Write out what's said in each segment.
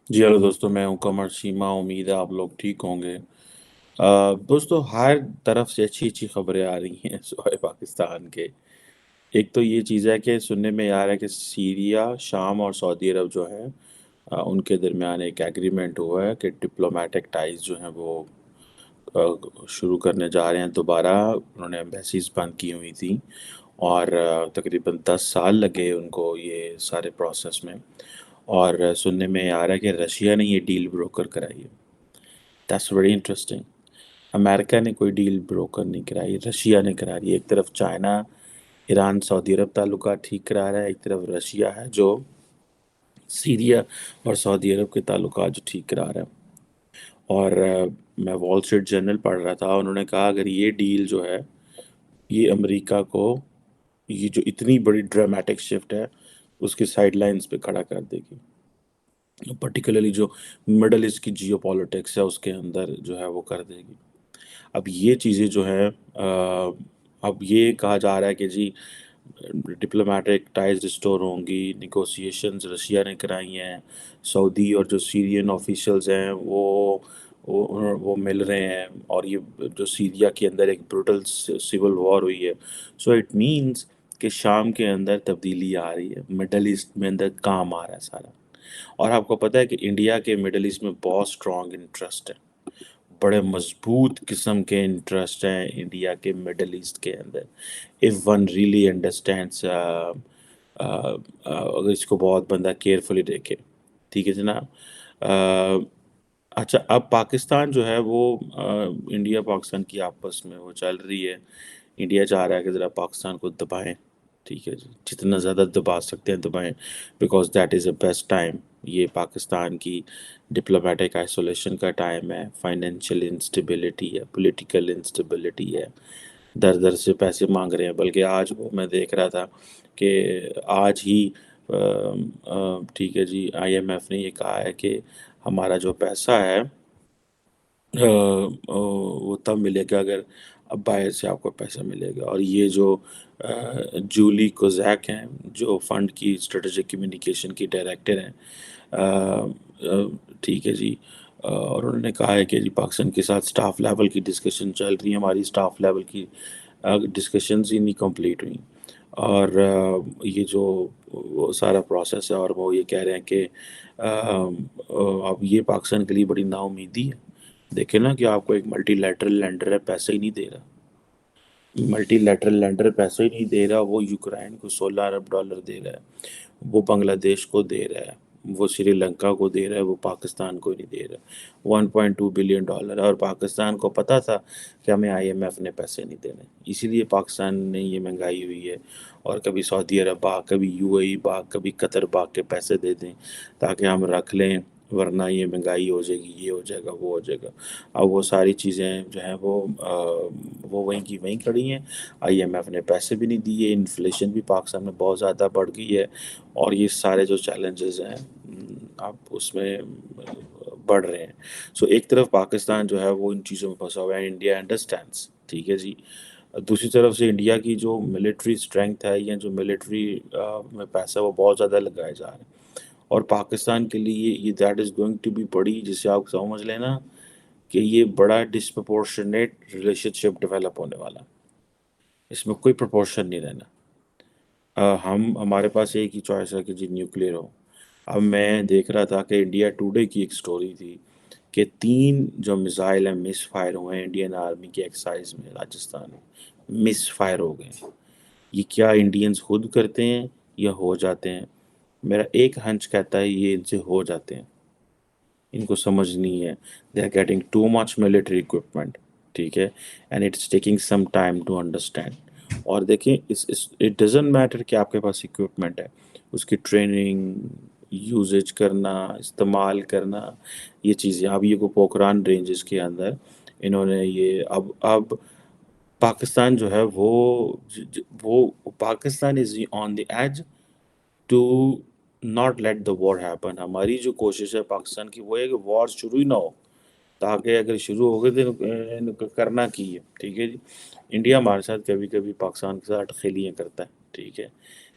جی hello دوستوں، میں ہوں قمر شیما، امید ہے آپ لوگ ٹھیک ہوں گے۔ دوستوں، ہر طرف سے اچھی اچھی خبریں آ رہی ہیں سوائے پاکستان کے۔ ایک تو یہ چیز ہے کہ سننے میں آ رہا ہے کہ سیریا، شام اور سعودی عرب جو ہے ان کے درمیان ایک ایگریمنٹ ہوا ہے کہ ڈپلومیٹک ٹائز جو ہیں وہ آ، شروع کرنے جا رہے ہیں دوبارہ۔ انہوں نے ایمبیسیز بند کی ہوئی تھیں اور تقریباً 10 سال لگے ان کو یہ سارے پروسیس میں۔ اور سننے میں آ رہا ہے کہ رشیا نے یہ ڈیل بروکر کرائی ہے۔ That's very interesting. امریکہ نے کوئی ڈیل بروکر نہیں کرائی، رشیا نے کرا رہی ہے۔ ایک طرف چائنا، ایران، سعودی عرب تعلقات ٹھیک کرا رہا ہے، ایک طرف رشیا ہے جو سیریا اور سعودی عرب کے تعلقات جو ٹھیک کرا رہا ہے۔ اور میں وال اسٹریٹ جرنل پڑھ رہا تھا، انہوں نے کہا اگر یہ ڈیل جو ہے یہ امریکہ کو، یہ جو اتنی بڑی ڈرامیٹک شفٹ ہے، اس کی سائڈ لائنز پہ کھڑا کر دے گی، پرٹیکولرلی جو مڈل ایسٹ کی جیو پالیٹکس ہے اس کے اندر جو ہے وہ کر دے گی۔ اب یہ چیزیں جو ہے اب یہ کہا جا رہا ہے کہ جی ڈپلومیٹک ٹائز ریسٹور ہوں گی، نیگوسیشنز رشیا نے کرائی ہیں، سعودی اور جو سیرین آفیشلز ہیں وہ مل رہے ہیں، اور یہ جو سیریا کے اندر ایک بروٹل سول وار ہوئی ہے، سو اٹ مینس کہ شام کے اندر تبدیلی آ رہی ہے، مڈل ایسٹ میں اندر کام آ رہا ہے سارا۔ اور آپ کو پتہ ہے کہ انڈیا کے مڈل ایسٹ میں بہت اسٹرانگ انٹرسٹ ہے، بڑے مضبوط قسم کے انٹرسٹ ہیں انڈیا کے مڈل ایسٹ کے اندر۔ if one really understands اگر اس کو بہت بندہ کیئرفلی دیکھے، ٹھیک ہے جناب۔ اچھا، اب پاکستان جو ہے وہ انڈیا پاکستان کی آپس میں وہ چل رہی ہے۔ انڈیا چاہ رہا ہے کہ ذرا پاکستان کو دبائیں، ٹھیک ہے جی، جتنا زیادہ دبا سکتے ہیں دبائیں، because that is a best time. یہ پاکستان کی ڈپلومیٹک آئسولیشن کا ٹائم ہے، فائنینشیل انسٹیبلٹی ہے، پولیٹیکل انسٹیبلٹی ہے، در در سے پیسے مانگ رہے ہیں۔ بلکہ آج وہ میں دیکھ رہا تھا کہ آج ہی ٹھیک ہے جی، آئی ایم ایف نے یہ کہا ہے کہ ہمارا جو پیسہ ہے وہ تب ملے گا اگر اب باہر سے آپ کو پیسہ ملے گا۔ اور یہ جو جولی کوزیک ہیں جو فنڈ کی اسٹریٹجک کمیونیکیشن کی ڈائریکٹر ہیں، ٹھیک ہے جی، اور انہوں نے کہا ہے کہ جی پاکستان کے ساتھ سٹاف لیول کی ڈسکشن چل رہی ہیں، ہماری سٹاف لیول کی ڈسکشنز ہی نہیں کمپلیٹ ہوئیں، اور یہ جو وہ سارا پروسیس ہے، اور وہ یہ کہہ رہے ہیں کہ اب یہ پاکستان کے لیے بڑی نا امیدی ہے۔ دیکھیں نا کہ آپ کو ایک ملٹی لیٹرل لینڈر ہے، پیسے ہی نہیں دے رہا، ملٹی لیٹرل لینڈر پیسے ہی نہیں دے رہا، وہ یوکرائن کو $16 ارب دے رہا ہے، وہ بنگلہ دیش کو دے رہا ہے، وہ سری لنکا کو دے رہا ہے، وہ پاکستان کو نہیں دے رہا۔ $1.2 بلین، اور پاکستان کو پتہ تھا کہ ہمیں آئی ایم ایف نے پیسے نہیں دینے، اسی لیے پاکستان نے یہ مہنگائی ہوئی ہے، اور کبھی سعودی عرب باغ، کبھی یو اے ای باغ، کبھی قطر باغ کے پیسے دے دیں تاکہ ہم رکھ لیں، ورنہ یہ مہنگائی ہو جائے گی، یہ ہو جائے گا، وہ ہو جائے گا۔ اب وہ ساری چیزیں جو ہیں وہ وہیں کی وہیں کھڑی ہیں۔ آئی ایم ایف نے پیسے بھی نہیں دیے، انفلیشن بھی پاکستان میں بہت زیادہ بڑھ گئی ہے، اور یہ سارے جو چیلنجز ہیں اب اس میں بڑھ رہے ہیں۔ سو ایک طرف پاکستان جو ہے وہ ان چیزوں میں پھنسا ہوا ہے، انڈیا انڈرسٹینڈس، ٹھیک ہے جی۔ دوسری طرف سے انڈیا کی جو ملٹری اسٹرینگتھ ہے یا جو ملٹری میں پیسہ وہ بہت زیادہ لگائے جا رہے ہیں، اور پاکستان کے لیے یہ that is going to be بڑی، جسے آپ سمجھ لیں نا کہ یہ بڑا ڈسپرپورشنیٹ ریلیشن شپ ڈیولپ ہونے والا، اس میں کوئی پرپورشن نہیں رہنا۔ ہمارے پاس ایک ہی چوائس ہے کہ جی نیوکلیئر ہو۔ اب میں دیکھ رہا تھا کہ انڈیا ٹوڈے کی ایک سٹوری تھی کہ 3 جو میزائل ہیں مس فائر ہوئے ہیں انڈین آرمی کے ایکسائز میں، راجستھان میں مس فائر ہو گئے ہیں۔ یہ کیا انڈینز خود کرتے ہیں یا ہو جاتے ہیں؟ میرا ایک ہنچ کہتا ہے یہ ان سے ہو جاتے ہیں، ان کو سمجھ نہیں ہے، they are getting too much military equipment, ٹھیک ہے، and it's taking some time to understand. اور دیکھیں اٹ ڈزنٹ میٹر کہ آپ کے پاس اکوپمنٹ ہے، اس کی ٹریننگ، یوزج کرنا، استعمال کرنا، یہ چیزیں اب یہ کو پوکھران رینجز کے اندر انہوں نے یہ اب پاکستان جو ہے وہ Pakistan is on the edge to not let the war happen. ہماری جو کوشش ہے پاکستان کی وہ ہے کہ وار شروع ہی نہ ہو، تاکہ اگر شروع ہو گئے تو کرنا کی ہے، ٹھیک ہے جی۔ انڈیا ہمارے ساتھ کبھی کبھی پاکستان کے ساتھ کھیلیاں کرتا ہے، ٹھیک ہے،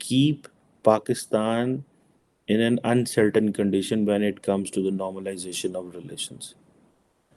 keep Pakistan in an uncertain condition when it comes to the normalization of relations.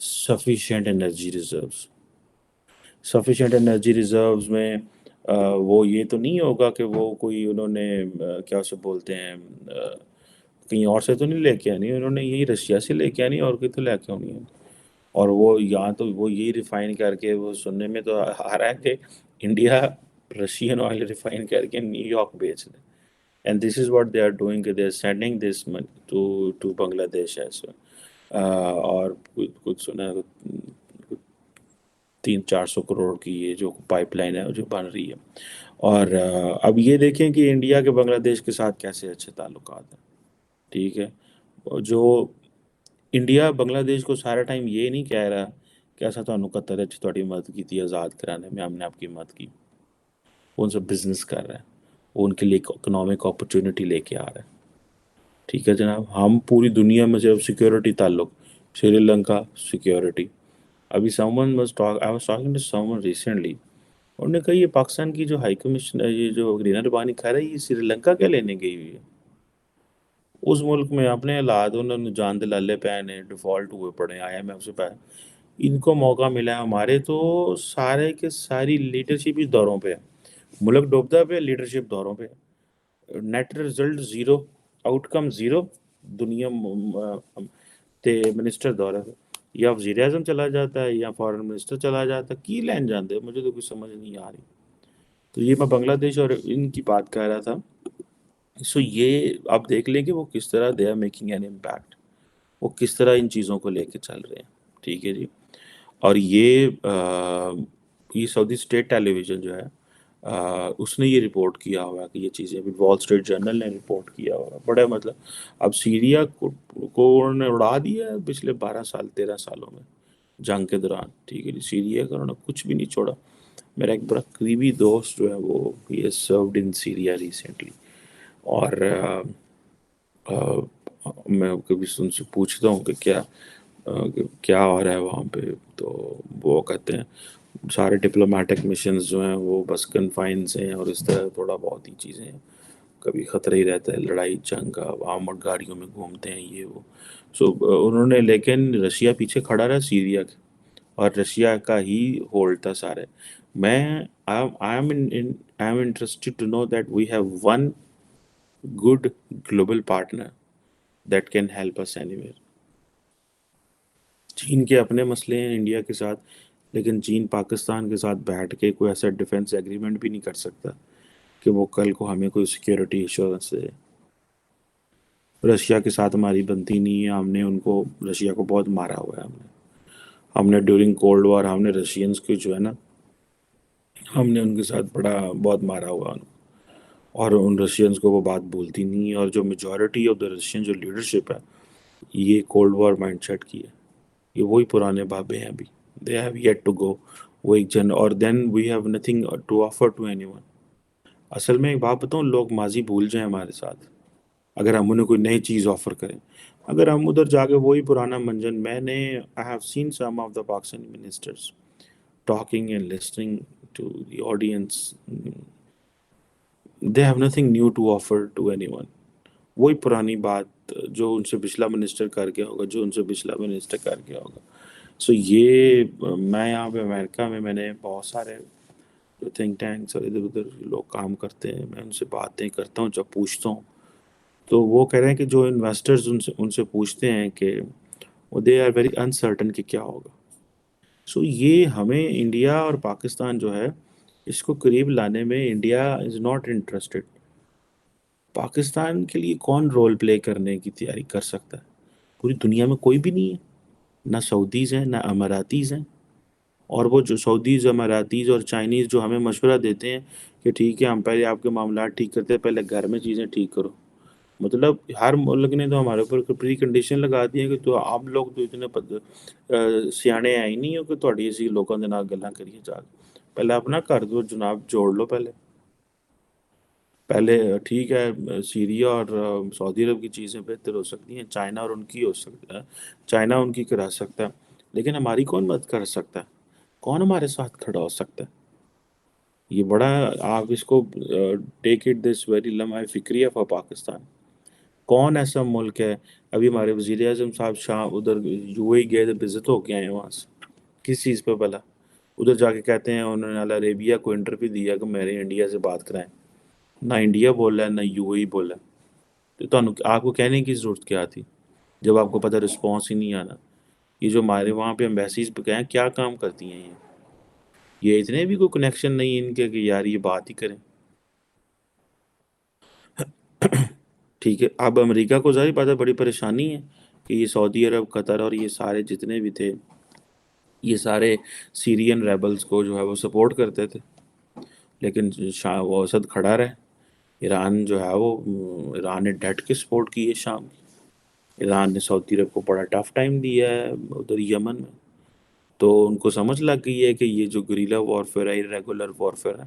Sufficient energy reserves. Sufficient energy reserves میں وہ یہ تو نہیں ہوگا کہ وہ کوئی انہوں نے کیا اسے بولتے ہیں کہیں اور سے تو نہیں لے کے آنی، انہوں نے یہی رشیا سے لے کے آنی اور کہیں تو لے کے آنی ہے. اور وہ یہاں تو وہ یہی ریفائن کر کے، وہ سننے میں تو آ رہا ہے کہ انڈیا رشین آئل ریفائن کر کے نیو یارک بیچ دے. And this is what they are doing, کہ they are sending this to Bangladesh as well. اور کچھ سنا ہے 300-400 کروڑ کی یہ جو پائپ لائن ہے جو بن رہی ہے. اور اب یہ دیکھیں کہ انڈیا کے بنگلہ دیش کے ساتھ کیسے اچھے تعلقات ہیں. ٹھیک ہے، جو انڈیا بنگلہ دیش کو سارا ٹائم یہ نہیں کہہ رہا کہ ایسا تو قطر تھوڑی مدد کی تھی آزاد کرانے میں، ہم نے آپ کی مدد کی. وہ ان سے بزنس کر رہا ہے، وہ ان کے لیے اکنامک اپرچونٹی لے کے آ رہا ہے. ٹھیک ہے جناب، ہم پوری دنیا میں صرف سیکیورٹی تعلق، سری لنکا سیکیورٹی. ابھی I was talking to someone recently، انہوں نے کہا یہ پاکستان کی جو ہائی کمیشن، یہ جو رینا ربانی کہہ رہا ہے، یہ سری لنکا کیا لینے گئی ہوئی ہے؟ اس ملک میں اپنے حالات انہوں نے جان دلالے پہنے، ڈیفالٹ ہوئے پڑے، IMF سے پہ ان کو موقع ملا ہے. ہمارے تو سارے کے ساری لیڈرشپ اس دوروں پہ ہے. ملک ڈوبتا پہ، لیڈرشپ دوروں پہ. Net result zero, outcome zero. دنیا تے منسٹر دورے پہ، یا وزیر اعظم چلا جاتا ہے یا فارن منسٹر چلا جاتا ہے. کی لین جاندے مجھے تو کچھ سمجھ نہیں آ رہی. تو یہ میں بنگلہ دیش اور ان کی بات کر رہا تھا. سو یہ آپ دیکھ لیں کہ وہ کس طرح they are making an impact, وہ کس طرح ان چیزوں کو لے کے چل رہے ہیں. ٹھیک ہے جی. اور یہ سعودی اسٹیٹ ٹیلی ویژن جو ہے اس نے یہ رپورٹ کیا ہوا ہے کہ یہ چیزیں ابھی وال اسٹریٹ جرنل نے رپورٹ کیا ہوا ہے. بڑا مطلب اب سیریا کو انہوں نے اڑا دیا ہے پچھلے 13 سالوں میں جنگ کے دوران. ٹھیک ہے جی، سیریا کا انہوں نے کچھ بھی نہیں چھوڑا. میرا ایک بڑا قریبی دوست جو ہے وہ ہی سروڈ ان سیریا ریسنٹلی. اور میں کبھی ان سے پوچھتا ہوں کہ کیا ہو رہا ہے وہاں پہ، تو وہ کہتے ہیں سارے ڈپلومیٹک مشنز جو ہیں وہ بس کنفائنس ہیں، اور اس طرح تھوڑا بہت ہی چیزیں ہیں. کبھی خطرہ ہی رہتا ہے لڑائی جنگ کا، آرمڈ گاڑیوں میں گھومتے ہیں یہ وہ. سو انہوں نے، لیکن رشیا پیچھے کھڑا رہا سیریا کے، اور رشیا کا ہی ہولڈ تھا سارے. میں I am interested to know that we have one good global partner that can help us anywhere ویئر. چین کے اپنے مسئلے ہیں انڈیا کے ساتھ، لیکن چین پاکستان کے ساتھ بیٹھ کے کوئی ایسا ڈیفنس ایگریمنٹ بھی نہیں کر سکتا کہ وہ کل کو ہمیں کوئی سیکیورٹی ایشورنس دے. رشیا کے ساتھ ہماری بنتی نہیں ہے. ہم نے ان کو، رشیا کو بہت مارا ہوا ہے. ہم نے ڈیورنگ کولڈ وار ہم نے رشینز کو جو ہے نا، ہم نے ان کے ساتھ بہت مارا ہوا ان کو. اور ان رشینز کو وہ بات بولتی نہیں ہے. اور جو میجورٹی آف دا رشین جو لیڈرشپ ہے، یہ کولڈ وار مائنڈ سیٹ کی ہے. یہ وہی پرانے بابے ہیں ابھی. They have yet to go. وہ ایک اور then we have nothing to offer to anyone. اصل میں ایک بات بتاؤں، لوگ ماضی بھول جائیں ہمارے ساتھ اگر ہم انہیں کوئی نئی چیز آفر کریں. اگر ہم ادھر جا کے وہی پرانا منجن، میں نے I have seen some of the Pakistani ministers talking and listening to the audience. They have nothing new to offer to anyone. وہی پرانی بات جو ان سے پچھلا منسٹر کر گیا ہوگا، جو ان سے پچھلا منسٹر کر گیا ہوگا. سو یہ میں یہاں پہ امریکہ میں نے بہت سارے جو تھنک ٹینکس اور ادھر ادھر لوگ کام کرتے ہیں، میں ان سے باتیں کرتا ہوں، جب پوچھتا ہوں تو وہ کہہ رہے ہیں کہ جو انویسٹرز ان سے پوچھتے ہیں کہ وہ دے آر ویری انسرٹن کہ کیا ہوگا. سو یہ ہمیں انڈیا اور پاکستان جو ہے اس کو قریب لانے میں India is not interested. Pakistan کے لیے کون رول پلے کرنے کی تیاری کر سکتا ہے؟ پوری دنیا میں کوئی بھی نہیں ہے. نہ سعودیز ہیں، نہ اماراتیز ہیں. اور وہ جو سعودیز، اماراتیز اور چائنیز جو ہمیں مشورہ دیتے ہیں کہ ٹھیک ہے ہم پہلے آپ کے معاملات ٹھیک کرتے ہیں، پہلے گھر میں چیزیں ٹھیک کرو. مطلب ہر ملک نے تو ہمارے اوپر پری کنڈیشن لگا دی ہے کہ تو آپ لوگ تو اتنے سیانے آئے نہیں ہو کہ تھوڑی اسی لوگوں کے نال گلاں کریے جا کے. پہلے اپنا گھر دو جناب جوڑ لو. پہلے ٹھیک ہے سیریا اور سعودی عرب کی چیزیں بہتر ہو سکتی ہیں، چائنا اور ان کی ہو سکتا ہے، چائنا ان کی کرا سکتا ہے، لیکن ہماری کون مدد کر سکتا ہے؟ کون ہمارے ساتھ کھڑا ہو سکتا ہے؟ یہ بڑا آپ اس کو ٹیک اٹ دس ویری لمحہ فکریہ فار پاکستان. کون ایسا ملک ہے؟ ابھی ہمارے وزیر اعظم صاحب شام ادھر یو اے گئے تھے، وزٹ ہو کے آئے ہیں وہاں سے، کس چیز پہ بھلا؟ ادھر جا کے کہتے ہیں انہوں نے عربیہ کو انٹرویو دیا کہ میرے انڈیا سے بات کرائیں، نہ انڈیا بول رہا ہے نہ یو اے بول رہا ہے، تو آپ کو کہنے کی ضرورت کیا تھی جب آپ کو پتہ رسپانس ہی نہیں آنا؟ یہ جو ہمارے وہاں پہ ایمبیسیز پہ گئے ہیں، کیا کام کرتی ہیں یہ اتنے بھی کوئی کنیکشن نہیں ان کے کہ یار یہ بات ہی کریں؟ ٹھیک ہے، اب امریکہ کو ظاہر بات ہے بڑی پریشانی ہے کہ یہ سعودی عرب، قطر اور یہ سارے جتنے بھی تھے، یہ سارے سیرین ریبلز کو جو ہے وہ سپورٹ کرتے تھے، لیکن وہ اسد کھڑا رہے۔ ایران جو ہے وہ ایران نے ڈٹ کے سپورٹ کی ہے شام کی۔ ایران نے سعودی عرب کو بڑا ٹف ٹائم دیا ہے ادھر یمن میں، تو ان کو سمجھ لگ گئی ہے کہ یہ جو گریلا وارفیئر ہے، ریگولر وارفیئر ہے،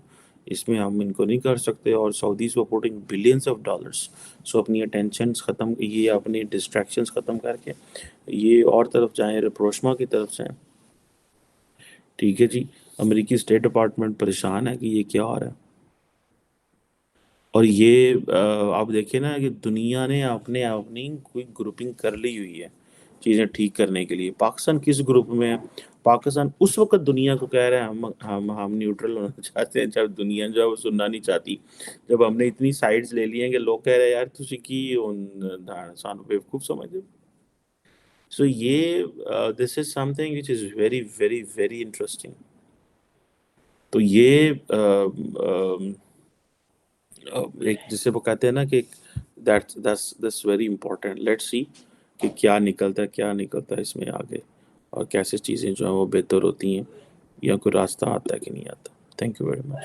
اس میں ہم ان کو نہیں کر سکتے، اور سعودی سپورٹنگ بلینس آف ڈالرز۔ سو اپنی اٹینشنس ختم، یہ اپنی ڈسٹریکشنس ختم کر کے یہ اور طرف جائیں، رپروشما کی طرف جائیں۔ ٹھیک ہے جی، امریکی اسٹیٹ ڈپارٹمنٹ پریشان ہے کہ یہ کیا ہو رہا ہے، اور یہ آپ دیکھیں نا کہ دنیا نے اپنی کوئی گروپنگ کر لی ہوئی ہے چیزیں ٹھیک کرنے کے لیے۔ پاکستان کس گروپ میں ہے؟ پاکستان اس وقت دنیا کو کہہ رہا ہے ہم نیوٹرل ہونا چاہتے ہیں جب دنیا جو ہے وہ سننا نہیں چاہتی، جب ہم نے اتنی سائڈز لے لی ہیں کہ لوگ کہہ رہے ہیں یار تسی کی سانو بیوقوف سمجھتے ہو۔ سو یہ this is something which is very very very interesting. تو یہ ایک جسے وہ کہتے ہیں نا کہ that's very important, let see کہ کیا نکلتا ہے کیا نکلتا ہے اس میں آگے، اور کیسے چیزیں جو ہیں وہ بہتر ہوتی ہیں، یا کوئی راستہ آتا ہے کہ نہیں آتا۔ Thank you very much.